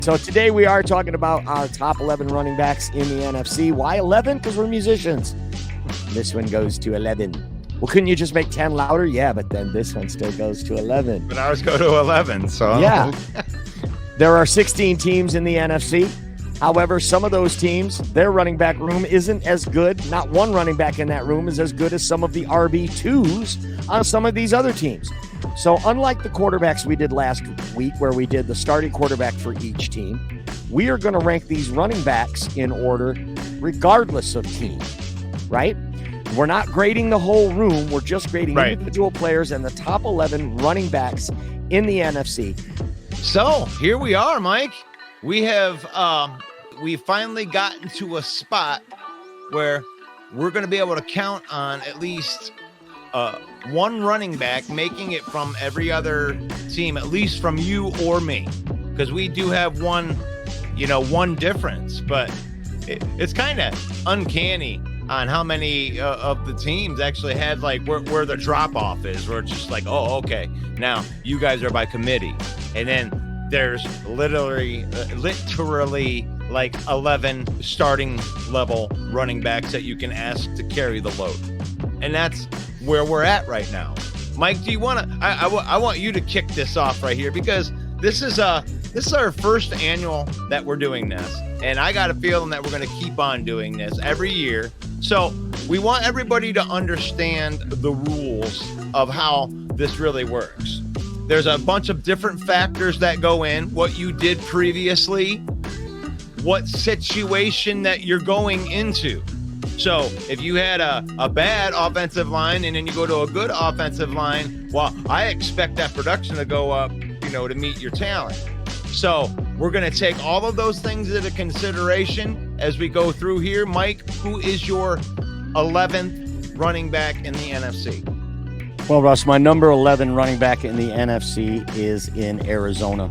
So today we are talking about our top 11 running backs in the NFC. Why 11? Because we're musicians. This one goes to 11. Well, couldn't you just make 10 louder? Yeah, but then this one still goes to 11. But ours go to 11, so. Yeah. There are 16 teams in the NFC. However, some of those teams, their running back room isn't as good. Not one running back in that room is as good as some of the RB2s on some of these other teams. So unlike the quarterbacks we did last week, where we did the starting quarterback for each team, we are going to rank these running backs in order regardless of team, right? We're not grading the whole room. We're just grading individual players and the top 11 running backs in the NFC. So here we are, Mike. We have we finally gotten to a spot where we're going to be able to count on at least one running back making it from every other team, at least from you or me, because we do have one difference, but it's kind of uncanny on how many of the teams actually had like where the drop off is, where it's just like, oh, okay, now you guys are by committee, and then there's literally like 11 starting level running backs that you can ask to carry the load, and that's where we're at right now. Mike, do you want to? I want you to kick this off right here, because this is our first annual that we're doing this, and I got a feeling that we're going to keep on doing this every year. So we want everybody to understand the rules of how this really works. There's a bunch of different factors that go in: what you did previously, what situation that you're going into. So if you had a bad offensive line and then you go to a good offensive line, well, I expect that production to go up, to meet your talent. So we're going to take all of those things into consideration as we go through here. Mike, who is your 11th running back in the NFC? Well, Russ, my number 11 running back in the NFC is in Arizona,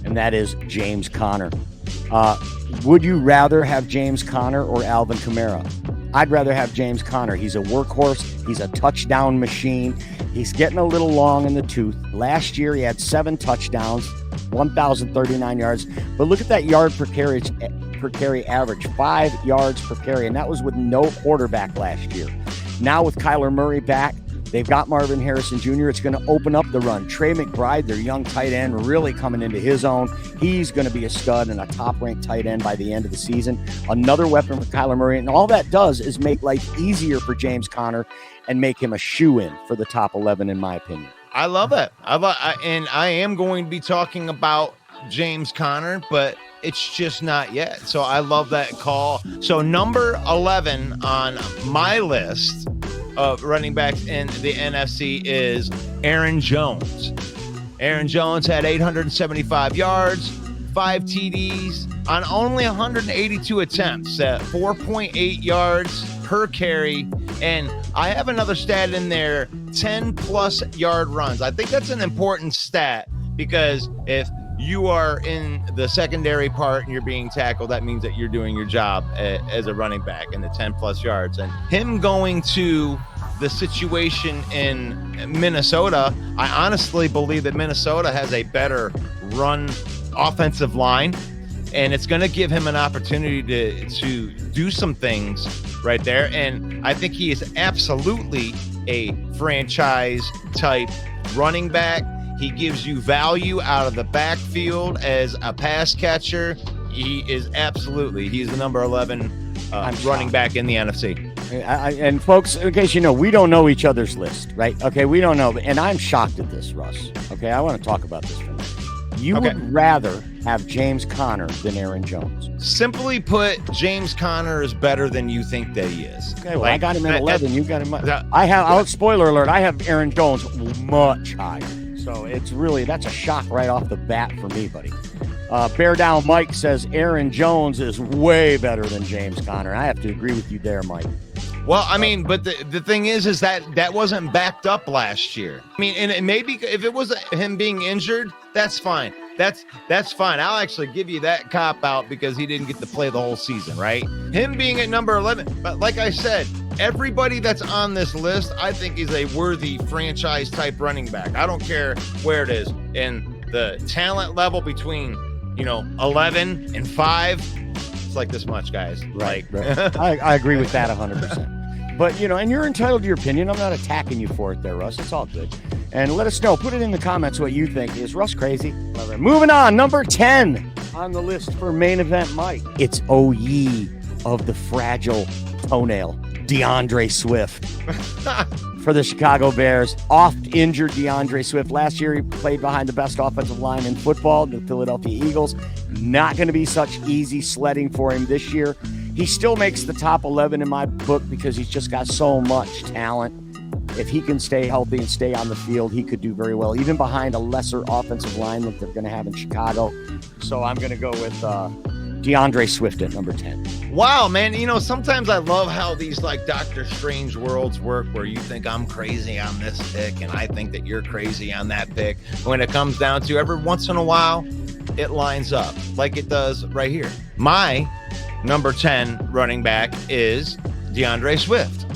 and that is James Conner. Would you rather have James Conner or Alvin Kamara? I'd rather have James Conner. He's a workhorse. He's a touchdown machine. He's getting a little long in the tooth. Last year, he had 7 touchdowns, 1,039 yards. But look at that yard per carry average, 5 yards per carry. And that was with no quarterback last year. Now with Kyler Murray back, they've got Marvin Harrison Jr. It's going to open up the run. Trey McBride, their young tight end, really coming into his own. He's going to be a stud and a top-ranked tight end by the end of the season. Another weapon for Kyler Murray. And all that does is make life easier for James Conner and make him a shoo-in for the top 11, in my opinion. I love it. And I am going to be talking about James Conner, but it's just not yet. So I love that call. So number 11 on my list of running backs in the NFC is Aaron Jones. Aaron Jones had 875 yards, 5 TDs on only 182 attempts at 4.8 yards per carry. And I have another stat in there, 10 plus yard runs. I think that's an important stat, because if you are in the secondary part and you're being tackled, that means that you're doing your job as a running back in the 10 plus yards. And him going to the situation in Minnesota, I honestly believe that Minnesota has a better run offensive line, and it's going to give him an opportunity to do some things right there. And I think he is absolutely a franchise type running back. He gives you value out of the backfield as a pass catcher. He's the number 11 running back in the NFC. And folks, in case you know, we don't know each other's list, right? Okay, we don't know. And I'm shocked at this, Russ. Okay, I want to talk about this for a minute. You would rather have James Conner than Aaron Jones. Simply put, James Conner is better than you think that he is. Okay, well, I got him at 11. You got him. Spoiler alert, I have Aaron Jones much higher. So that's a shock right off the bat for me, buddy. Bear Down Mike says Aaron Jones is way better than James Conner. I have to agree with you there, Mike. Well, I mean, but the thing is that wasn't backed up last year. I mean, and maybe if it was him being injured, that's fine. That's fine. I'll actually give you that cop out because he didn't get to play the whole season, right? Him being at number 11. But like I said, everybody that's on this list, I think is a worthy franchise type running back. I don't care where it is in the talent level between 11 and 5. It's like this much, guys. Right. I agree with that 100%. But, and you're entitled to your opinion. I'm not attacking you for it there, Russ. It's all good. And let us know. Put it in the comments what you think. Is Russ crazy? Moving on. Number 10 on the list for main event Mike. It's OE of the fragile toenail, DeAndre Swift. For the Chicago Bears. Oft-injured DeAndre Swift. Last year, he played behind the best offensive line in football, the Philadelphia Eagles. Not going to be such easy sledding for him this year. He still makes the top 11 in my book because he's just got so much talent. If he can stay healthy and stay on the field, he could do very well, even behind a lesser offensive line that they're going to have in Chicago. So I'm going to go with DeAndre Swift at number 10. Wow, man. Sometimes I love how these like Doctor Strange worlds work where you think I'm crazy on this pick and I think that you're crazy on that pick. When it comes down to every once in a while, it lines up like it does right here. My number 10 running back is DeAndre Swift.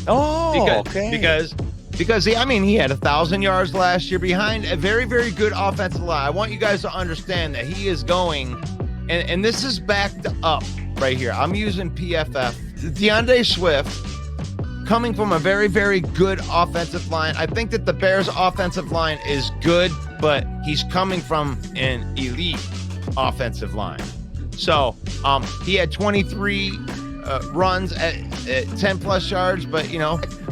Because he had 1,000 yards last year behind a very, very good offensive line. I want you guys to understand that he is going, and this is backed up right here. I'm using PFF. DeAndre Swift coming from a very, very good offensive line. I think that the Bears' offensive line is good, but he's coming from an elite offensive line. So he had 23 runs at 10 plus yards, but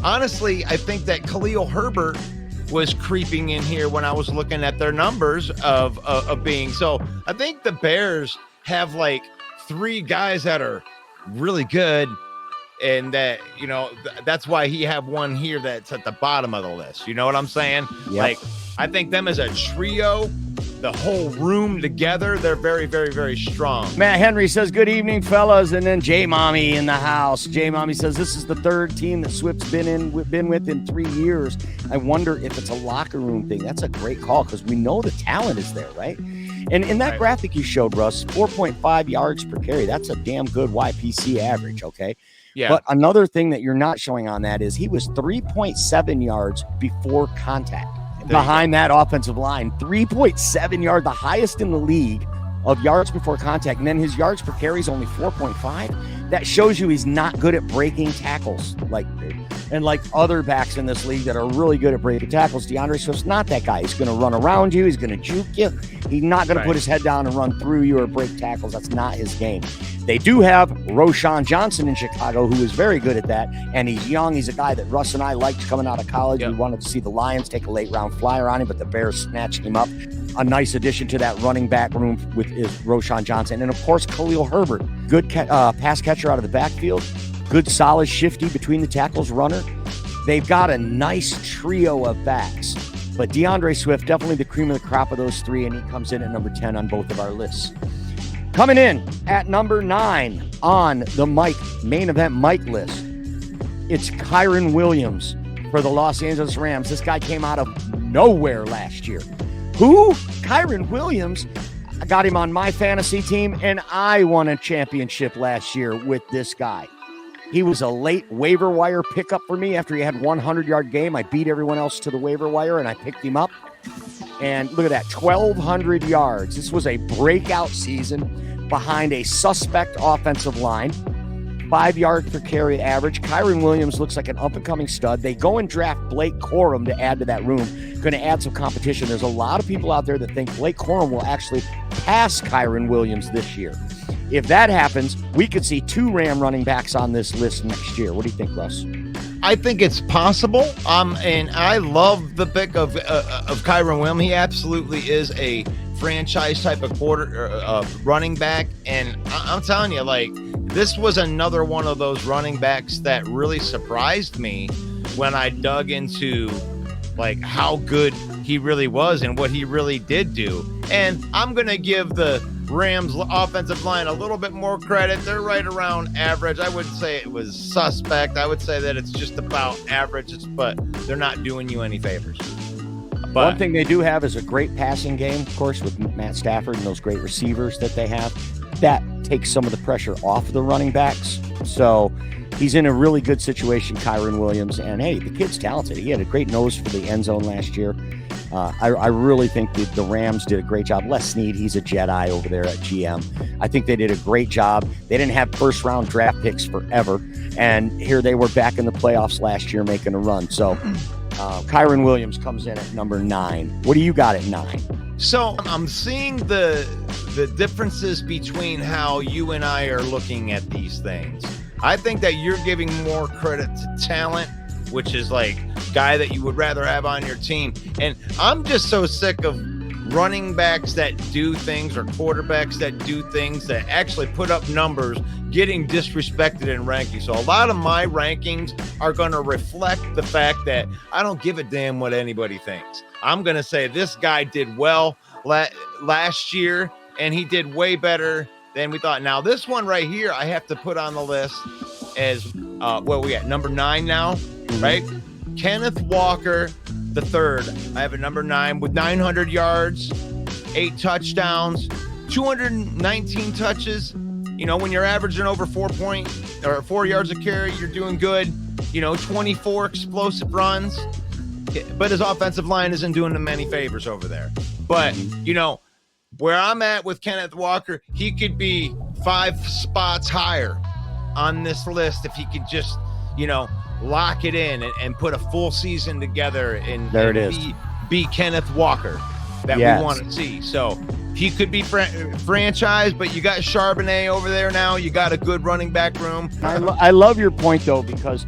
honestly, I think that Khalil Herbert was creeping in here when I was looking at their numbers of being. So I think the Bears have like 3 guys that are really good, and that that's why he have one here that's at the bottom of the list. You know what I'm saying? Yep. Like, I think them as a trio, the whole room together, they're very, very, very strong. Matt Henry says, good evening, fellas. And then J Mommy in the house. J Mommy says, this is the 3rd team that Swift's been with in 3 years. I wonder if it's a locker room thing. That's a great call because we know the talent is there, right? And in that graphic you showed, Russ, 4.5 yards per carry. That's a damn good YPC average, okay? Yeah. But another thing that you're not showing on that is he was 3.7 yards before contact. Behind that offensive line, 3.7 yards, the highest in the league of yards before contact. And then his yards per carry is only 4.5. That shows you he's not good at breaking tackles like other backs in this league that are really good at breaking tackles. DeAndre Swift's not that guy. He's going to run around you. He's going to juke you. He's not going to put his head down and run through you or break tackles. That's not his game. They do have Roschon Johnson in Chicago, who is very good at that, and he's young. He's a guy that Russ and I liked coming out of college. Yep. We wanted to see the Lions take a late-round flyer on him, but the Bears snatched him up. A nice addition to that running back room is Roschon Johnson. And, of course, Khalil Herbert, good pass catcher out of the backfield, good solid shifty between the tackles runner. They've got a nice trio of backs. But DeAndre Swift, definitely the cream of the crop of those 3, and he comes in at number 10 on both of our lists. Coming in at number 9 on the main event Mike list, it's Kyren Williams for the Los Angeles Rams. This guy came out of nowhere last year. Who? Kyren Williams. I got him on my fantasy team, and I won a championship last year with this guy. He was a late waiver wire pickup for me after he had 100-yard game. I beat everyone else to the waiver wire, and I picked him up. And look at that, 1,200 yards. This was a breakout season behind a suspect offensive line. 5 yards per carry average. Kyren Williams looks like an up-and-coming stud. They go and draft Blake Corum to add to that room. Going to add some competition. There's a lot of people out there that think Blake Corum will actually pass Kyren Williams this year. If that happens, we could see 2 Ram running backs on this list next year. What do you think, Russ? I think it's possible. And I love the pick of Kyren Williams. He absolutely is a franchise type of running back. And I'm telling you, like, this was another one of those running backs that really surprised me when I dug into like how good he really was and what he really did do. And I'm going to give the Rams offensive line a little bit more credit. They're right around average. I wouldn't say it was suspect. I would say that it's just about average, but they're not doing you any favors. But one thing they do have is a great passing game, of course, with Matt Stafford and those great receivers that they have. That takes some of the pressure off the running backs. So he's in a really good situation, Kyren Williams. And, hey, the kid's talented. He had a great nose for the end zone last year. I really think the Rams did a great job. Les Snead, he's a Jedi over there at GM. I think they did a great job. They didn't have first-round draft picks forever, and here they were back in the playoffs last year making a run. So Kyron Williams comes in at number 9. What do you got at 9? So I'm seeing the differences between how you and I are looking at these things. I think that you're giving more credit to talent, which is like guy that you would rather have on your team. And I'm just so sick of running backs that do things or quarterbacks that do things that actually put up numbers getting disrespected in rankings. So a lot of my rankings are going to reflect the fact that I don't give a damn what anybody thinks. I'm going to say this guy did well last year, and he did way better than we thought. Now, this one right here, I have to put on the list as, what we at, number 9 now, right? Kenneth Walker the third. I have a number 9 with 900 yards, 8 touchdowns, 219 touches. You know, when you're averaging over 4 yards a carry, you're doing good. 24 explosive runs. But his offensive line isn't doing him any favors over there. But, where I'm at with Kenneth Walker, he could be 5 spots higher on this list if he could just, lock it in and put a full season together and be Kenneth Walker that we want to see. So he could be franchise, but you got Charbonnet over there now. You got a good running back room. I love your point, though, because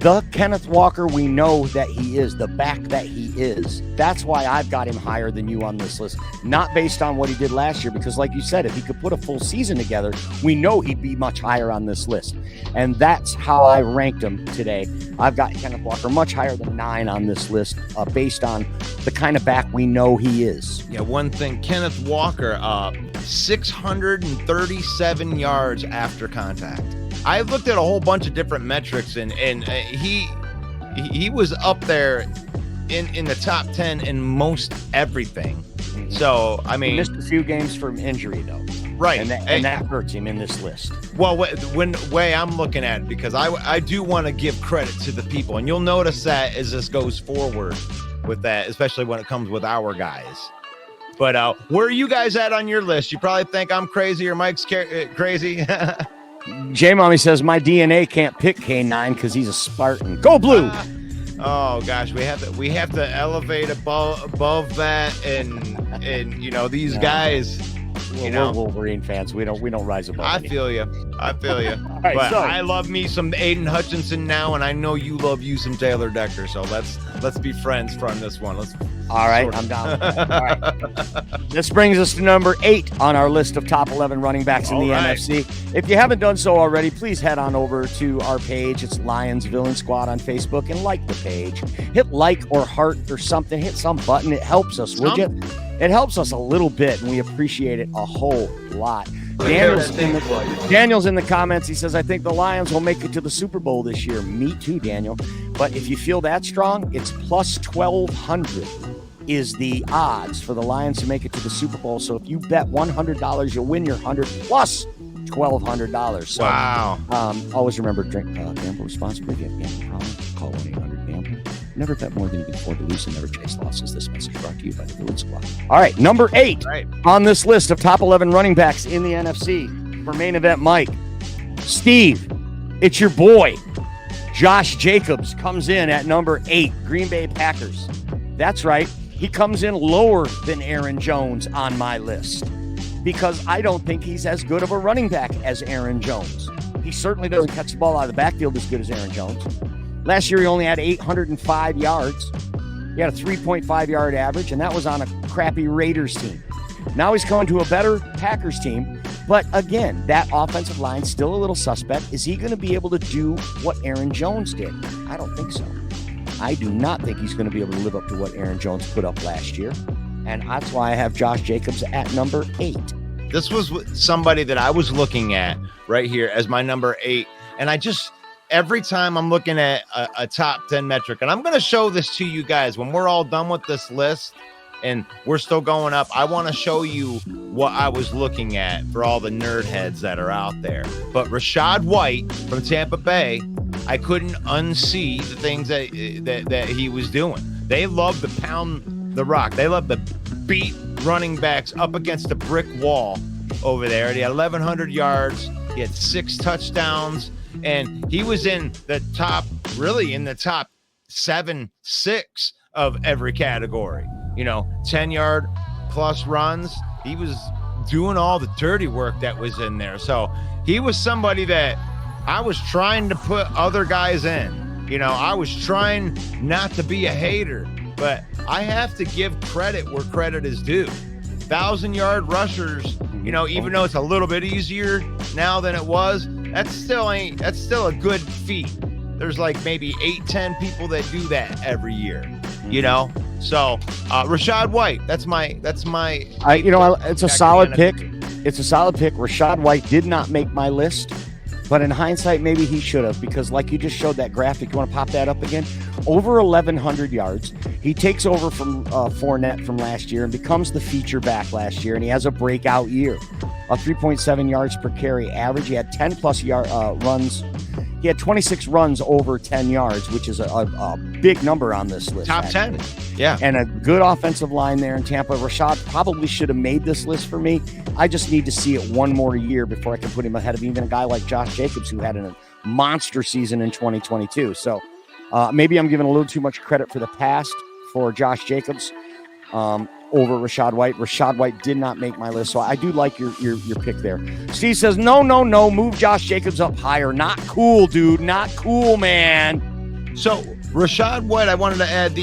the Kenneth Walker we know that he is, the back that he is, that's why I've got him higher than you on this list. Not based on what he did last year, because like you said, if he could put a full season together, we know he'd be much higher on this list. And that's how I ranked him today. I've got Kenneth Walker much higher than 9 on this list, based on the kind of back we know he is. Yeah, one thing, Kenneth Walker, 637 yards after contact. I looked at a whole bunch of different metrics, and he was up there in the top 10 in most everything. So, I mean, he missed a few games from injury, though. Right. And that hurts him in this list. Well, when way I'm looking at it, because I do want to give credit to the people, and you'll notice that as this goes forward with that, especially when it comes with our guys. But where are you guys at on your list? You probably think I'm crazy or Mike's crazy. J-Mommy says, my DNA can't pick K9 because he's a Spartan. Go Blue! Oh, gosh, we have to elevate above that, and these guys... we're Wolverine fans. We don't rise above. I feel you. Right, but so, I love me some Aiden Hutchinson now, and I know you love you some Taylor Decker. So let's be friends from this one. All right, I'm down with that. All right. This brings us to number 8 on our list of top 11 running backs in the NFC. If you haven't done so already, please head on over to our page. It's Lions Villain Squad on Facebook, and like the page. Hit like or heart or something. Hit some button. It helps us, would you? It helps us a little bit, and we appreciate it a whole lot. Daniel's in the comments. He says, I think the Lions will make it to the Super Bowl this year. Me too, Daniel. But if you feel that strong, it's plus 1,200 is the odds for the Lions to make it to the Super Bowl. So if you bet $100, you'll win your 100 plus $1,200. So, wow. Always remember, gamble responsibly. If you have gambling problems, call 1-800-GAMBLER. Never bet more than you can afford to lose, and never chase losses. This message brought to you by the Villain Squad. All right, number 8 on this list of top 11 running backs in the NFC for main event Mike. Steve, it's your boy. Josh Jacobs comes in at number 8, Green Bay Packers. That's right. He comes in lower than Aaron Jones on my list because I don't think he's as good of a running back as Aaron Jones. He certainly doesn't catch the ball out of the backfield as good as Aaron Jones. Last year, he only had 805 yards. He had a 3.5 yard average, and that was on a crappy Raiders team. Now he's coming to a better Packers team. But again, that offensive line's still a little suspect. Is he going to be able to do what Aaron Jones did? I don't think so. I do not think he's going to be able to live up to what Aaron Jones put up last year. And that's why I have Josh Jacobs at number 8. This was somebody that I was looking at right here as my number 8. And every time I'm looking at a top 10 metric, and I'm going to show this to you guys when we're all done with this list and we're still going up, I want to show you what I was looking at for all the nerd heads that are out there. But Rachaad White from Tampa Bay, I couldn't unsee the things that he was doing. They love the pound the rock. They love to beat running backs up against a brick wall over there. And he had 1,100 yards. He had 6 touchdowns, and he was in the top 7-6 of every category. 10-yard plus runs. He was doing all the dirty work that was in there. So he was somebody that I was trying to put other guys in. I was trying not to be a hater, but I have to give credit where credit is due. 1,000-yard rushers, even though it's a little bit easier now than it was, that's still a good feat. There's like maybe 8-10 people that do that every year, So Rachaad White, that's my. It's a solid pick. It's a solid pick. Rachaad White did not make my list, but in hindsight, maybe he should have, because like you just showed that graphic, you want to pop that up again? Over 1,100 yards. He takes over from Fournette from last year and becomes the feature back last year, and he has a breakout year. 3.7 yards per carry average. He had 10-plus runs. He had 26 runs over 10 yards, which is a big number on this list. Top 10. Yeah. And a good offensive line there in Tampa. Rachaad probably should have made this list for me. I just need to see it one more year before I can put him ahead of even a guy like Josh Jacobs, who had a monster season in 2022. So maybe I'm giving a little too much credit for the past for Josh Jacobs over Rachaad White. Rachaad White did not make my list, so I do like your pick there. Steve says, no, move Josh Jacobs up higher. Not cool, dude. Not cool, man. So Rachaad White, I wanted to add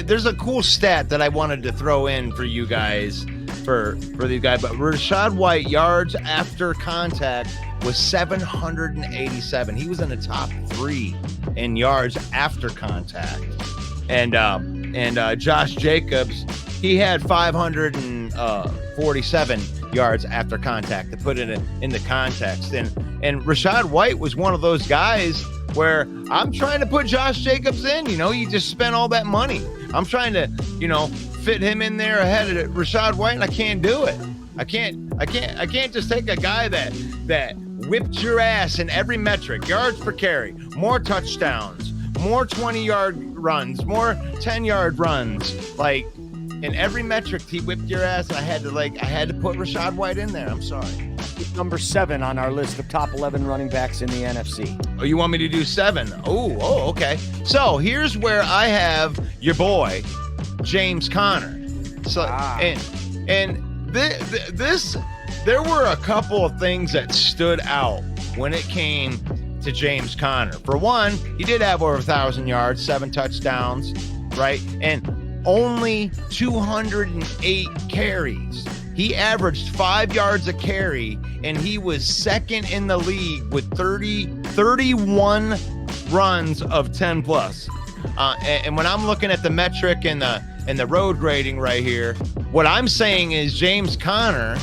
there's a cool stat that I wanted to throw in for you guys, for these guys. But Rachaad White, yards after contact was 787. He was in the top 3 in yards after contact. And Josh Jacobs, he had 547 yards after contact, to put it in the context. And Rachaad White was one of those guys where I'm trying to put Josh Jacobs in. He just spent all that money. I'm trying to, fit him in there ahead of Rachaad White, and I can't do it. I can't just take a guy that whipped your ass in every metric: yards per carry, more touchdowns, more 20-yard runs, more 10-yard runs. Like, in every metric, he whipped your ass, and I had to put Rachaad White in there. I'm sorry. Number 7 on our list of top 11 running backs in the NFC. Oh, you want me to do 7? Oh, okay. So here's where I have your boy, James Conner. So and this, there were a couple of things that stood out when it came to James Conner. For one, he did have over 1,000 yards, 7 touchdowns, right? And only 208 carries. He averaged 5 yards a carry, and he was second in the league with 31 runs of 10 plus. And when I'm looking at the metric and the road grading right here, what I'm saying is James Conner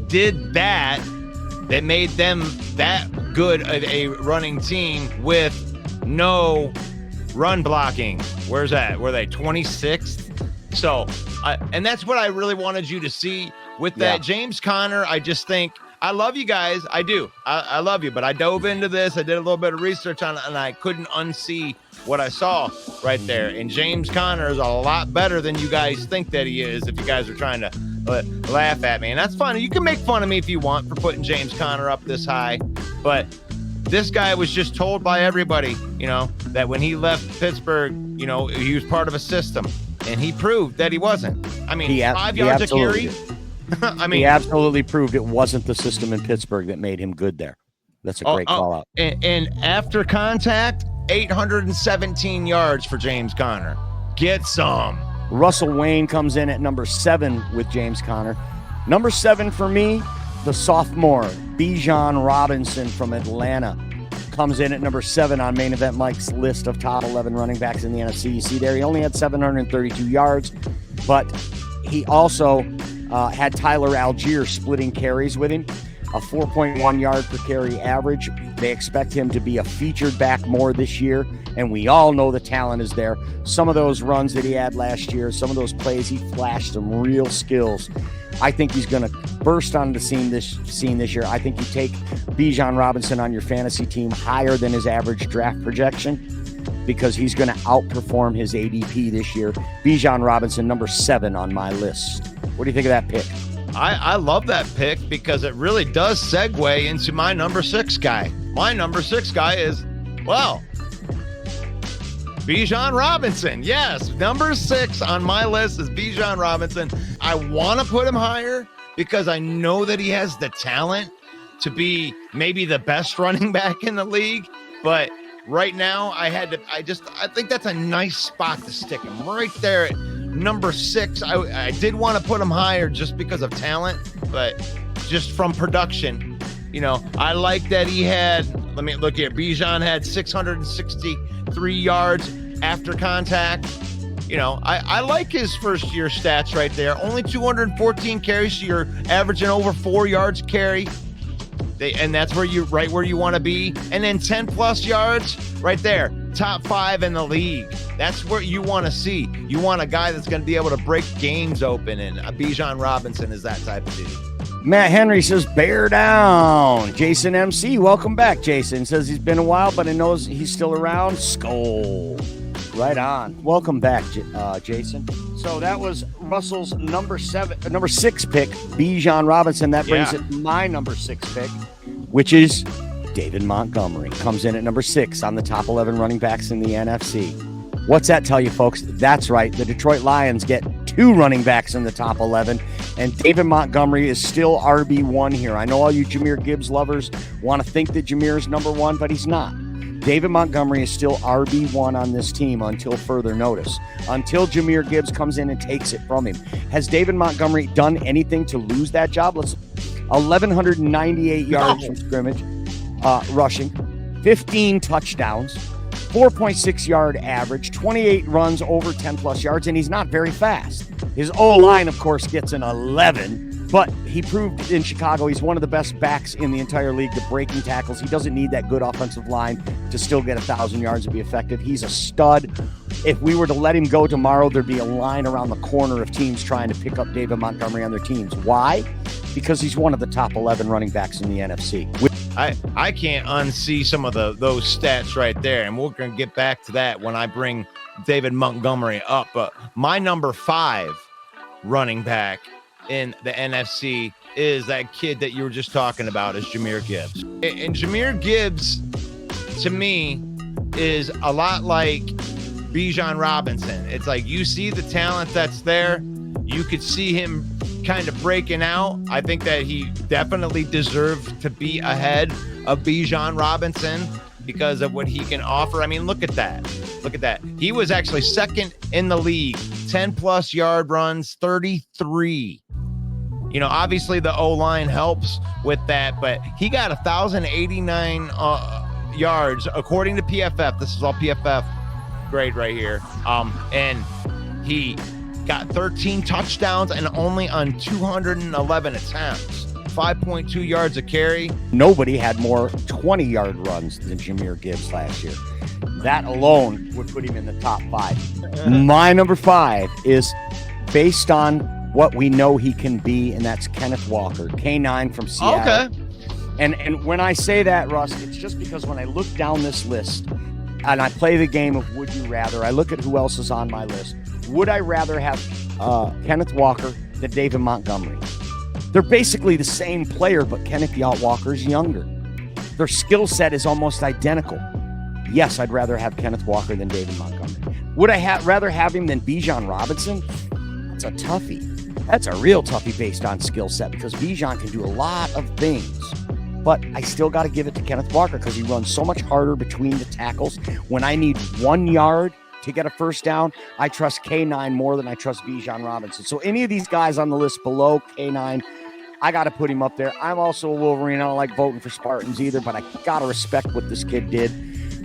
did that made them that good of a running team with no run blocking. Where's that? Were they 26th? So, and that's what I really wanted you to see with that. Yeah. James Conner, I just think, I love you guys. I do. I love you, but I dove into this. I did a little bit of research on it, and I couldn't unsee what I saw right there. And James Conner is a lot better than you guys think that he is, if you guys are trying to laugh at me. And that's fine. You can make fun of me if you want for putting James Conner up this high, but this guy was just told by everybody, that when he left Pittsburgh, he was part of a system, and he proved that he wasn't. I mean, 5 yards a carry. He absolutely proved it wasn't the system in Pittsburgh that made him good there. That's a great call out. And after contact, 817 yards for James Conner. Get some. Russell Wayne comes in at number 7 with James Conner. Number 7 for me, the sophomore, Bijan Robinson from Atlanta, comes in at number 7 on Main Event Mike's list of top 11 running backs in the NFC. You see there, he only had 732 yards, but he also had Tyler Algier splitting carries with him, a 4.1 yard per carry average. They expect him to be a featured back more this year, and we all know the talent is there. Some of those runs that he had last year, some of those plays, he flashed some real skills. I think he's going to burst onto the scene this year. I think you take Bijan Robinson on your fantasy team higher than his average draft projection. because he's going to outperform his ADP this year. Bijan Robinson, number 7 on my list. What do you think of that pick? I love that pick because it really does segue into my number 6 guy. My number 6 guy is, well, Bijan Robinson. Yes, number 6 on my list is Bijan Robinson. I want to put him higher because I know that he has the talent to be maybe the best running back in the league. But right now, I think that's a nice spot to stick him right there at number 6. I did want to put him higher just because of talent, but just from production, I like that he had, let me look here. Bijan had 663 yards after contact. I like his first year stats right there. Only 214 carries, so you're averaging over 4 yards carry. And that's where you want to be. And then 10 plus yards right there, top 5 in the league. That's what you want to see. You want a guy that's going to be able to break games open, and Bijan Robinson is that type of dude. Matt Henry says, bear down. Jason MC, welcome back. Jason says he's been a while, but he knows he's still around. Skull. Right on. Welcome back, Jason. So that was Russell's number 6 pick, Bijan Robinson. That brings it to my number 6 pick, which is David Montgomery. Comes in at number 6 on the top 11 running backs in the NFC. What's that tell you, folks? That's right. The Detroit Lions get 2 running backs in the top 11, and David Montgomery is still RB1 here. I know all you Jahmyr Gibbs lovers want to think that Jahmyr is number 1, but he's not. David Montgomery is still RB1 on this team until further notice, until Jahmyr Gibbs comes in and takes it from him. Has David Montgomery done anything to lose that job? 1,198 yards from scrimmage, rushing, 15 touchdowns, 4.6 yard average, 28 runs over 10 plus yards, and he's not very fast. His O-line, of course, gets an 11. But he proved in Chicago he's one of the best backs in the entire league to breaking tackles. He doesn't need that good offensive line to still get 1,000 yards and be effective. He's a stud. If we were to let him go tomorrow, there'd be a line around the corner of teams trying to pick up David Montgomery on their teams. Why? Because he's one of the top 11 running backs in the NFC. I can't unsee some of those stats right there, and we're going to get back to that when I bring David Montgomery up. But my number 5 running back in the NFC is that kid that you were just talking about, is Jahmyr Gibbs. And Jahmyr Gibbs, to me, is a lot like Bijan Robinson. It's like you see the talent that's there. You could see him kind of breaking out. I think that he definitely deserved to be ahead of Bijan Robinson because of what he can offer. I mean, look at that. Look at that. He was actually second in the league, 10 plus yard runs, 33. Obviously the O-line helps with that, but he got 1,089 yards according to PFF. This is all PFF grade right here. And he got 13 touchdowns and only on 211 attempts, 5.2 yards a carry. Nobody had more 20-yard runs than Jahmyr Gibbs last year. That alone would put him in the top 5. My number 5 is based on what we know he can be, and that's Kenneth Walker, K9 from Seattle. Okay. And when I say that, Russ, it's just because when I look down this list and I play the game of would you rather, I look at who else is on my list. Would I rather have Kenneth Walker than David Montgomery? They're basically the same player, but Kenneth Walker is younger. Their skill set is almost identical. Yes, I'd rather have Kenneth Walker than David Montgomery. Would I rather have him than Bijan Robinson? That's a toughie. That's a real toughie based on skill set because Bijan can do a lot of things. But I still got to give it to Kenneth Walker because he runs so much harder between the tackles. When I need 1 yard to get a first down, I trust K9 more than I trust Bijan Robinson. So any of these guys on the list below K9, I got to put him up there. I'm also a Wolverine. I don't like voting for Spartans either, but I got to respect what this kid did,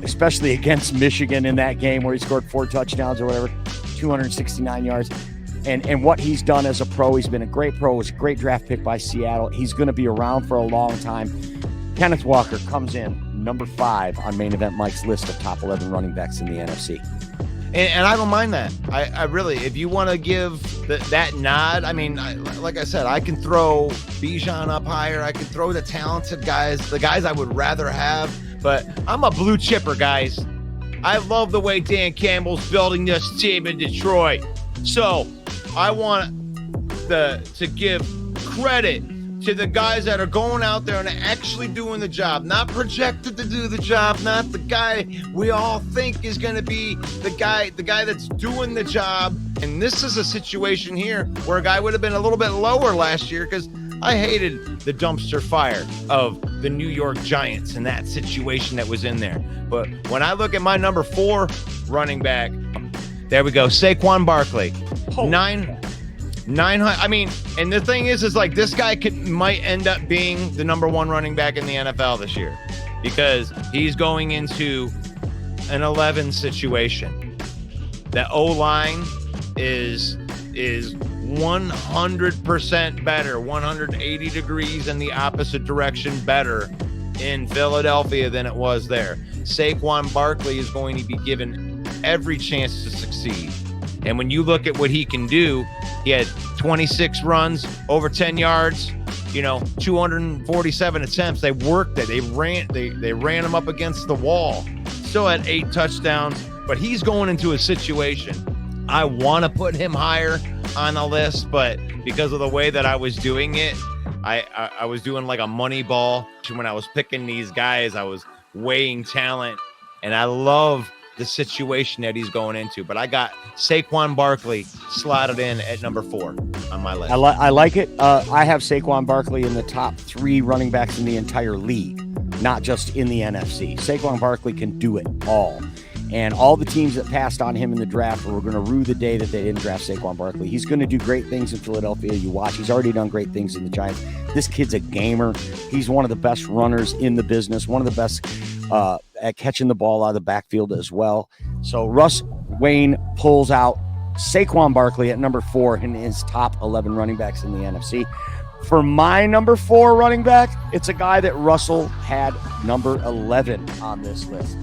especially against Michigan in that game where he scored 4 touchdowns or whatever, 269 yards. And what he's done as a pro, he's been a great pro. He was a great draft pick by Seattle. He's going to be around for a long time. Kenneth Walker comes in number 5 on Main Event Mike's list of top 11 running backs in the NFC. And I don't mind that. I really, if you want to give that nod, I mean, like I said, I can throw Bijan up higher. I can throw the talented guys, the guys I would rather have. But I'm a blue chipper, guys. I love the way Dan Campbell's building this team in Detroit. So I want to give credit to the guys that are going out there and actually doing the job, not projected to do the job, not the guy we all think is going to be the guy that's doing the job. And this is a situation here where a guy would have been a little bit lower last year because I hated the dumpster fire of the New York Giants and that situation that was in there. But when I look at my number 4 running back, there we go, Saquon Barkley. 900. I mean, and the thing is like this guy might end up being the number 1 running back in the NFL this year because he's going into an 11 situation. The O-line is 100% better, 180 degrees in the opposite direction better in Philadelphia than it was there. Saquon Barkley is going to be given every chance to succeed. And when you look at what he can do, he had 26 runs, over 10 yards, 247 attempts. They worked it. They ran him up against the wall. Still had 8 touchdowns, but he's going into a situation. I want to put him higher on the list, but because of the way that I was doing it, I was doing like a money ball. When I was picking these guys, I was weighing talent, and I love the situation that he's going into. But I got Saquon Barkley slotted in at number 4 on my list. I like it. I have Saquon Barkley in the top 3 running backs in the entire league, not just in the NFC. Saquon Barkley can do it all. And all the teams that passed on him in the draft were going to rue the day that they didn't draft Saquon Barkley. He's going to do great things in Philadelphia. You watch. He's already done great things in the Giants. This kid's a gamer. He's one of the best runners in the business, one of the best at catching the ball out of the backfield as well. So Russ Wayne pulls out Saquon Barkley at number 4 in his top 11 running backs in the NFC. For my number 4 running back, it's a guy that Russell had number 11 on this list.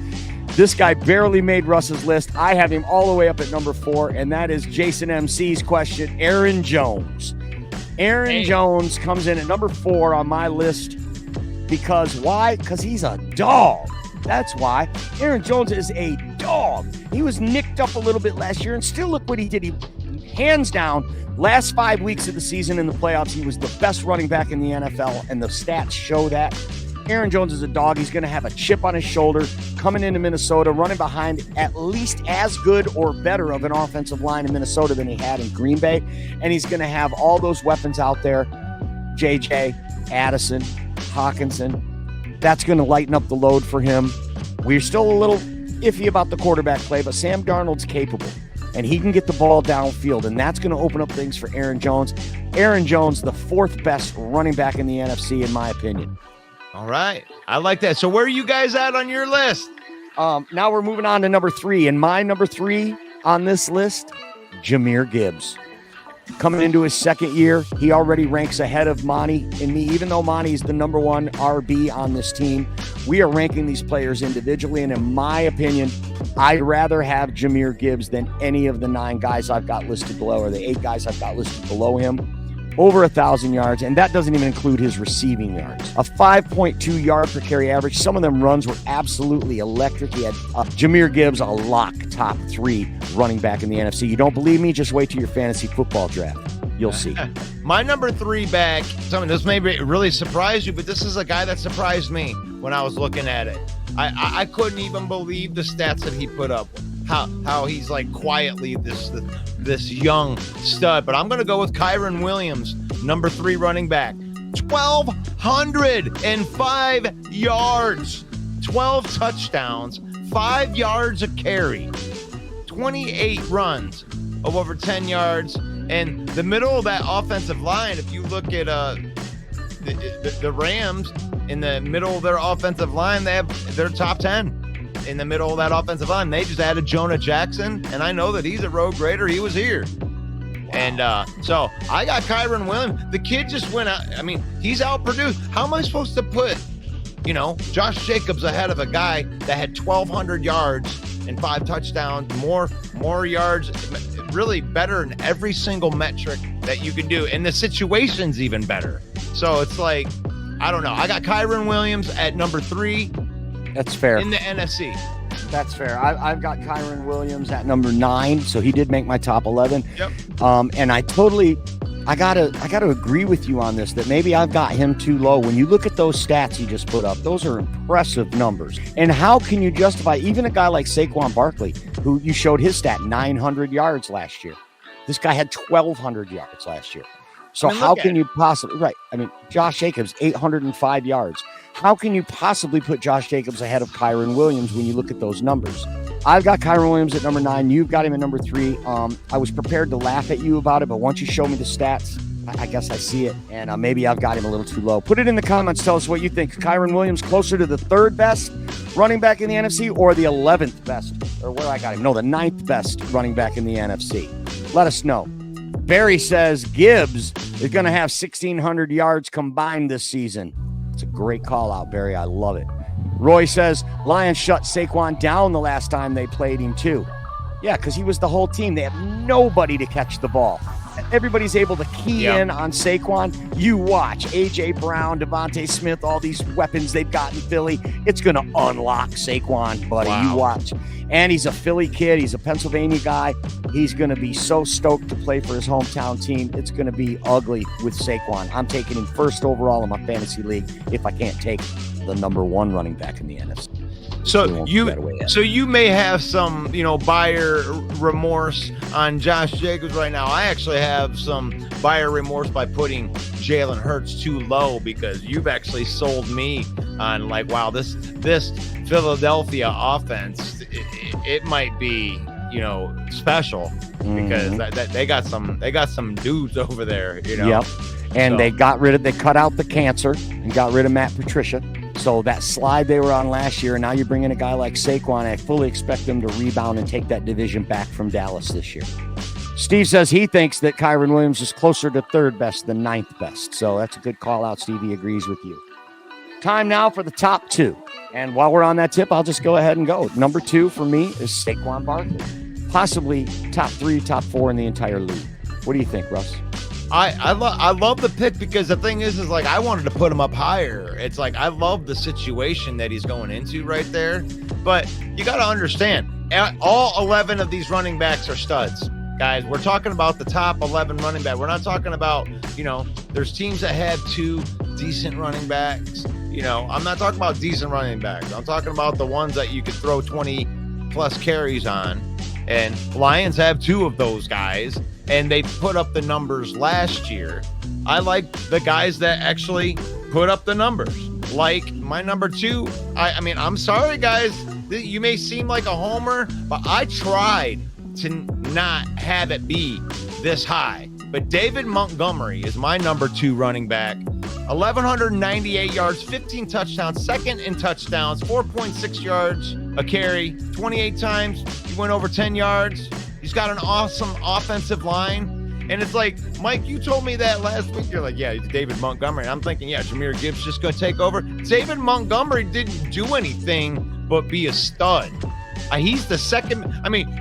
This guy barely made Russ's list. I have him all the way up at number 4, and that is Jason MC's question, Aaron Jones. Aaron Jones comes in at number 4 on my list because why? Because he's a dog. That's why. Aaron Jones is a dog. He was nicked up a little bit last year, and still look what he did. He, hands down, last 5 weeks of the season in the playoffs, he was the best running back in the NFL, and the stats show that. Aaron Jones is a dog. He's going to have a chip on his shoulder coming into Minnesota, running behind at least as good or better of an offensive line in Minnesota than he had in Green Bay. And he's going to have all those weapons out there, JJ, Addison, Hawkinson. That's going to lighten up the load for him. We're still a little iffy about the quarterback play, but Sam Darnold's capable, and he can get the ball downfield, and that's going to open up things for Aaron Jones. Aaron Jones, the 4th best running back in the NFC, in my opinion. All right. I like that. So where are you guys at on your list? Now we're moving on to number 3. And my number 3 on this list, Jahmyr Gibbs. Coming into his 2nd year, he already ranks ahead of Monty and me. Even though Monty is the number 1 RB on this team, we are ranking these players individually. And in my opinion, I'd rather have Jahmyr Gibbs than any of the 9 guys I've got listed below, or the 8 guys I've got listed below him. Over 1,000 yards, and that doesn't even include his receiving yards. A 5.2 yard per carry average. Some of them runs were absolutely electric. He had Jahmyr Gibbs, a lock top 3 running back in the NFC. You don't believe me? Just wait till your fantasy football draft. You'll see. My number 3 back, this may really surprise you, but this is a guy that surprised me when I was looking at it. I couldn't even believe the stats that he put up. How he's like quietly this young stud. But I'm going to go with Kyren Williams, number 3 running back. 1,205 yards, 12 touchdowns, 5 yards a carry, 28 runs of over 10 yards. And the middle of that offensive line, if you look at the Rams, in the middle of their offensive line, they're top 10. In the middle of that offensive line, they just added Jonah Jackson, and I know that he's a road grader. He was here. Wow. And so I got Kyren Williams. The kid just went out. I mean, he's outproduced. How am I supposed to put, Josh Jacobs ahead of a guy that had 1,200 yards and 5 touchdowns, more yards, really better in every single metric that you can do. And the situation's even better. So it's like, I don't know. I got Kyren Williams at number 3. That's fair. In the NFC. That's fair. I've got Kyron Williams at number 9, so he did make my top 11. Yep. And I gotta agree with you on this, that maybe I've got him too low. When you look at those stats he just put up, those are impressive numbers. And how can you justify even a guy like Saquon Barkley, who you showed his stat 900 yards last year? This guy had 1,200 yards last year. So how can you possibly, right? I mean, Josh Jacobs, 805 yards. How can you possibly put Josh Jacobs ahead of Kyron Williams when you look at those numbers? I've got Kyron Williams at number 9. You've got him at number 3. I was prepared to laugh at you about it, but once you show me the stats, I guess I see it, and maybe I've got him a little too low. Put it in the comments. Tell us what you think. Kyron Williams closer to the 3rd best running back in the NFC or the 11th best, or where I got him? No, the 9th best running back in the NFC. Let us know. Barry says Gibbs is going to have 1,600 yards combined this season. It's a great call out, Barry. I love it. Roy says Lions shut Saquon down the last time they played him too. Yeah, because he was the whole team. They have nobody to catch the ball. Everybody's able to key in on Saquon. You watch A.J. Brown, Devontae Smith, all these weapons they've got in Philly. It's going to unlock Saquon, buddy. Wow. You watch. And he's a Philly kid. He's a Pennsylvania guy. He's going to be so stoked to play for his hometown team. It's going to be ugly with Saquon. I'm taking him first overall in my fantasy league if I can't take the number 1 running back in the NFC. So you may have some, buyer remorse on Josh Jacobs right now. I actually have some buyer remorse by putting Jalen Hurts too low, because you've actually sold me on wow, this Philadelphia offense, it might be, special, because they got some dudes over there, Yep. And they cut out the cancer and got rid of Matt Patricia. So that slide they were on last year, and now you bring in a guy like Saquon. I fully expect them to rebound and take that division back from Dallas this year. Steve says he thinks that Kyron Williams is closer to 3rd best than 9th best. So that's a good call out. Stevie agrees with you. Time now for the top 2. And while we're on that tip, I'll just go ahead and go. Number 2 for me is Saquon Barkley. Possibly top 3, top 4 in the entire league. What do you think, Russ? I love the pick, because the thing is I wanted to put him up higher. It's I love the situation that he's going into right there. But you got to understand, all 11 of these running backs are studs. Guys, we're talking about the top 11 running back. We're not talking about, there's teams that have 2 decent running backs. I'm not talking about decent running backs. I'm talking about the ones that you could throw 20 plus carries on. And Lions have 2 of those guys, and they put up the numbers last year. I like the guys that actually put up the numbers. Like my number 2, I'm sorry, guys. You may seem like a homer, but I tried to not have it be this high. But David Montgomery is my number 2 running back. 1,198 yards, 15 touchdowns, 2nd in touchdowns, 4.6 yards a carry, 28 times he went over 10 yards. He's got an awesome offensive line. And it's Mike, you told me that last week. You're like, yeah, it's David Montgomery. And I'm thinking, yeah, Jahmyr Gibbs just going to take over. David Montgomery didn't do anything but be a stud. He's the second.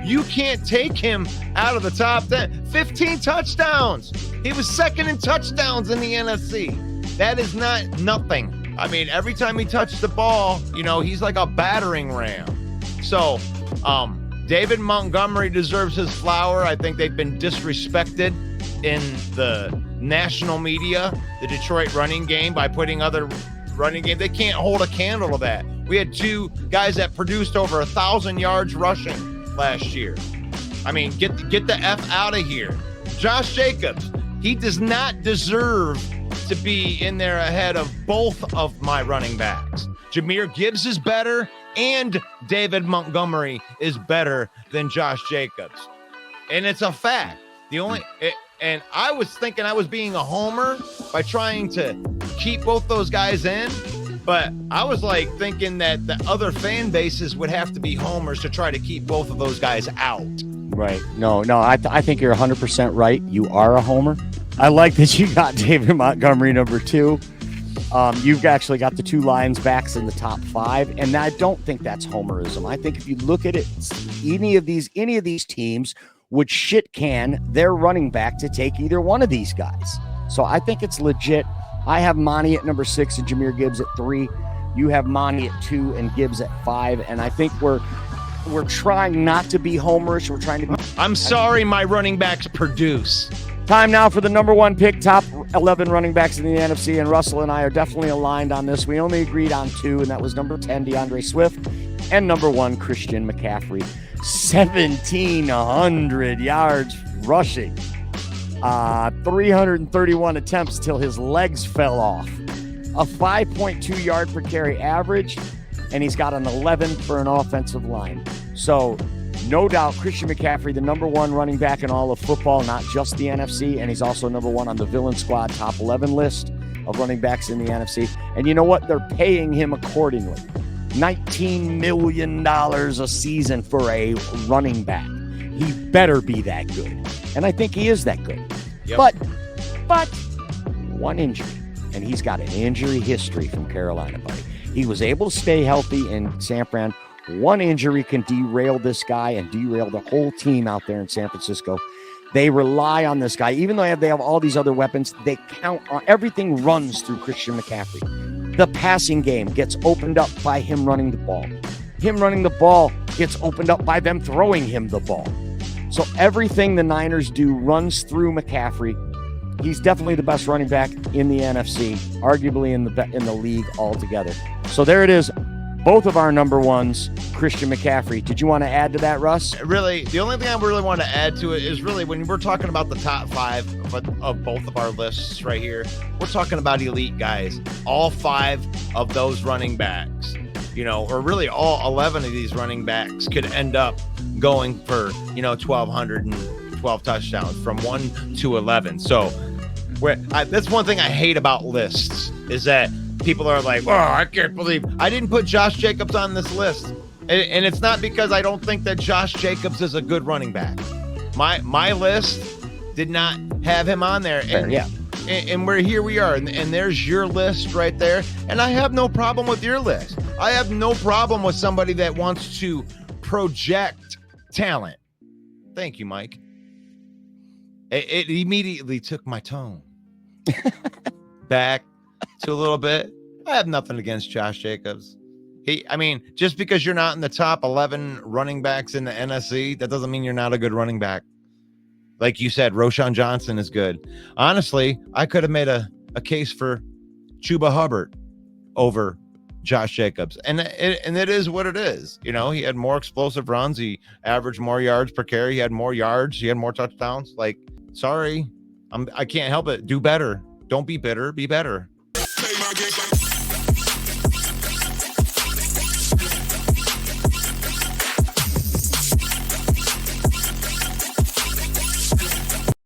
You can't take him out of the top 10. 15 touchdowns. He was 2nd in touchdowns in the NFC. That is not nothing. Every time he touched the ball, he's like a battering ram. So, David Montgomery deserves his flower. I think they've been disrespected in the national media, the Detroit running game, by putting other running game. They can't hold a candle to that. We had 2 guys that produced over 1,000 yards rushing last year. Get the F out of here. Josh Jacobs, he does not deserve to be in there ahead of both of my running backs. Jahmyr Gibbs is better, and David Montgomery is better than Josh Jacobs. And it's a fact. And I was thinking I was being a homer by trying to keep both those guys in, but I was thinking that the other fan bases would have to be homers to try to keep both of those guys out. Right. No, I think you're 100% right. You are a homer. I like that you got David Montgomery number 2. You've actually got the 2 Lions backs in the top 5, and I don't think that's homerism. I think if you look at it, any of these teams would shit can their running back to take either one of these guys. So I think it's legit. I have Monty at number 6 and Jahmyr Gibbs at 3. You have Monty at 2 and Gibbs at 5, and I think we're trying not to be homerish. We're trying to be. I'm sorry, my running backs produce. Time now for the number one pick, top 11 running backs in the NFC, and Russell and I are definitely aligned on this. We only agreed on 2, and that was number 10, DeAndre Swift, and number 1, Christian McCaffrey. 1,700 yards rushing, 331 attempts till his legs fell off, a 5.2 yard per carry average, and he's got an 11 for an offensive line. So no doubt, Christian McCaffrey, the number 1 running back in all of football, not just the NFC, and he's also number 1 on the Villain Squad top 11 list of running backs in the NFC. And you know what? They're paying him accordingly. $19 million a season for a running back. He better be that good. And I think he is that good. Yep. But one injury, and he's got an injury history from Carolina, buddy. He was able to stay healthy in San Fran. One injury can derail this guy and derail the whole team out there in San Francisco. They rely on this guy. Even though they have all these other weapons, they count on everything runs through Christian McCaffrey. The passing game gets opened up by him running the ball. Him running the ball gets opened up by them throwing him the ball. So everything the Niners do runs through McCaffrey. He's definitely the best running back in the NFC, arguably in the league altogether. So there it is. Both of our number 1s, Christian McCaffrey. Did you want to add to that, Russ? Really, the only thing I really want to add to it is really when we're talking about the top 5 of both of our lists right here, we're talking about elite guys. All 5 of those running backs, or really all 11 of these running backs could end up going for, 1,212 touchdowns from 1 to 11. So that's one thing I hate about lists is that people are like, oh, I can't believe I didn't put Josh Jacobs on this list. And it's not because I don't think that Josh Jacobs is a good running back. My list did not have him on there. And here we are. And there's your list right there. And I have no problem with your list. I have no problem with somebody that wants to project talent. Thank you, Mike. It immediately took my tone back to a little bit. I have nothing against Josh Jacobs. Just because you're not in the top 11 running backs in the NFC, that doesn't mean you're not a good running back. Like you said, Roshan Johnson is good. Honestly, I could have made a case for Chuba Hubbard over Josh Jacobs. And it is what it is. He had more explosive runs. He averaged more yards per carry. He had more yards. He had more touchdowns. Like, sorry, I can't help it. Do better. Don't be bitter. Be better.